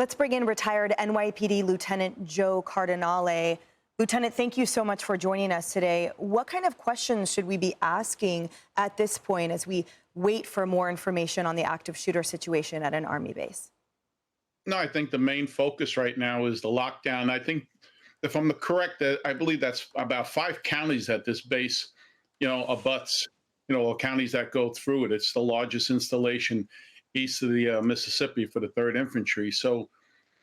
Let's bring in retired NYPD Lieutenant Joe Cardinale. Lieutenant, thank you so much for joining us today. What kind of questions should we be asking at this point as we wait for more information on the active shooter situation at an Army base? No, I think the main focus right now is the lockdown. I think, if I'm correct, I believe that's about 5 counties at this base, abuts, counties that go through it. It's the largest installation east of the Mississippi for the 3rd Infantry. So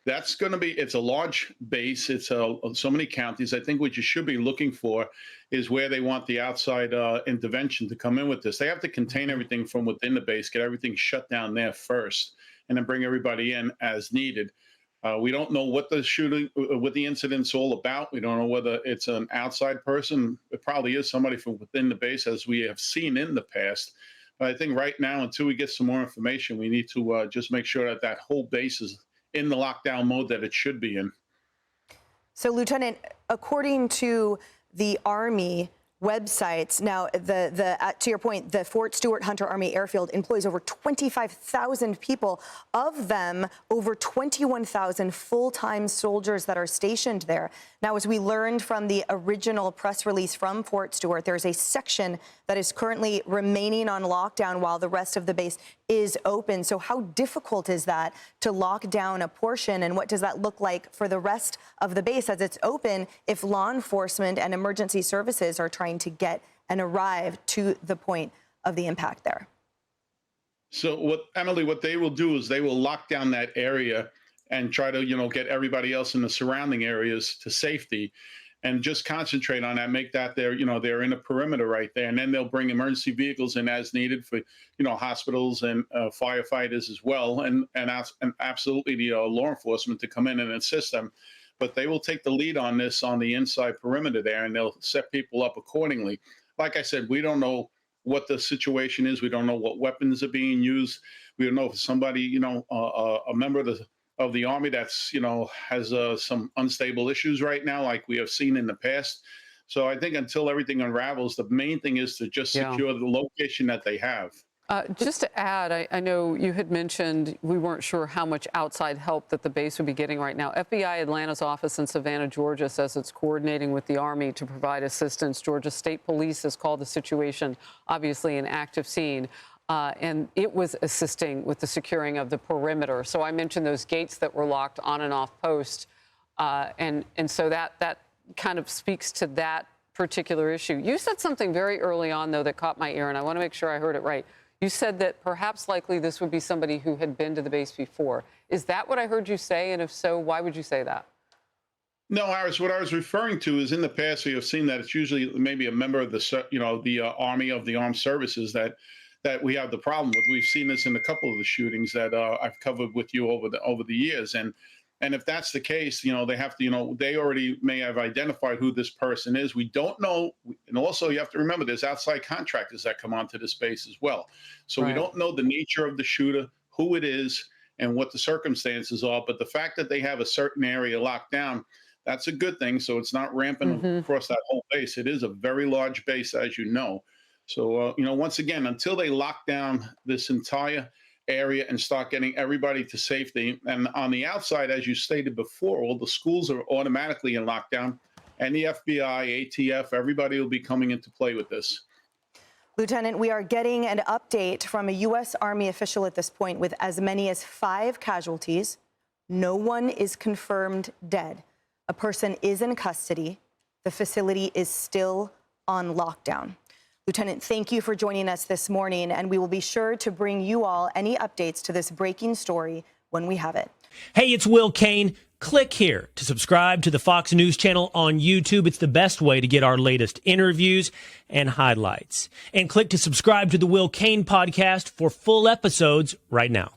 that's going to be, it's a large base. It's so many counties. I think what you should be looking for is where they want the outside intervention to come in with this. They have to contain everything from within the base, get everything shut down there first, and then bring everybody in as needed. We don't know what the shooting, what the incident's all about. We don't know whether it's an outside person. It probably is somebody from within the base, as we have seen in the past. But I think right now, until we get some more information, we need to just make sure that that whole base is in the lockdown mode that it should be in. So, Lieutenant, according to the Army websites, now to your point, the Fort Stewart Hunter Army Airfield employs over 25,000 people. Of them, over 21,000 full-time soldiers that are stationed there. Now, as we learned from the original press release from Fort Stewart, there's a section that is currently remaining on lockdown while the rest of the base is open. So how difficult is that to lock down a portion, and what does that look like for the rest of the base as it's open if law enforcement and emergency services are trying to get and arrive to the point of the impact there? So Emily, what they will do is they will lock down that area and try to, get everybody else in the surrounding areas to safety, and just concentrate on that, make that they're in a perimeter right there. And then they'll bring emergency vehicles in as needed for, hospitals and firefighters as well. And absolutely the law enforcement to come in and assist them. But they will take the lead on this on the inside perimeter there, and they'll set people up accordingly. Like I said, we don't know what the situation is. We don't know what weapons are being used. We don't know if somebody, a member of the Army that's, has some unstable issues right now, like we have seen in the past. So I think until everything unravels, the main thing is to just secure the location that they have. Just to add, I know you had mentioned we weren't sure how much outside help that the base would be getting right now. FBI Atlanta's office in Savannah, Georgia says it's coordinating with the Army to provide assistance. Georgia State Police has called the situation obviously an active scene. And it was assisting with the securing of the perimeter. So I mentioned those gates that were locked on and off post. And so that kind of speaks to that particular issue. You said something very early on, though, that caught my ear, and I want to make sure I heard it right. You said that perhaps likely this would be somebody who had been to the base before. Is that what I heard you say? And if so, why would you say that? No, Iris, what I was referring to is in the past, we have seen that it's usually maybe a member of the Army of the Armed Services that we have the problem with. We've seen this in a couple of the shootings that I've covered with you over the years. And if that's the case, they have to, they already may have identified who this person is. We don't know. And also you have to remember there's outside contractors that come onto the space as well. So we don't know the nature of the shooter, who it is, and what the circumstances are. But the fact that they have a certain area locked down, that's a good thing. So it's not rampant across that whole base. It is a very large base, as you know. So, once again, until they lock down this entire area and start getting everybody to safety, and on the outside, as you stated before, all the schools are automatically in lockdown, and the FBI, ATF, everybody will be coming into play with this. Lieutenant, we are getting an update from a U.S. Army official at this point with as many as 5 casualties. No one is confirmed dead. A person is in custody. The facility is still on lockdown. Lieutenant, thank you for joining us this morning, and we will be sure to bring you all any updates to this breaking story when we have it. Hey, it's Will Cain. Click here to subscribe to the Fox News channel on YouTube. It's the best way to get our latest interviews and highlights. And click to subscribe to the Will Cain podcast for full episodes right now.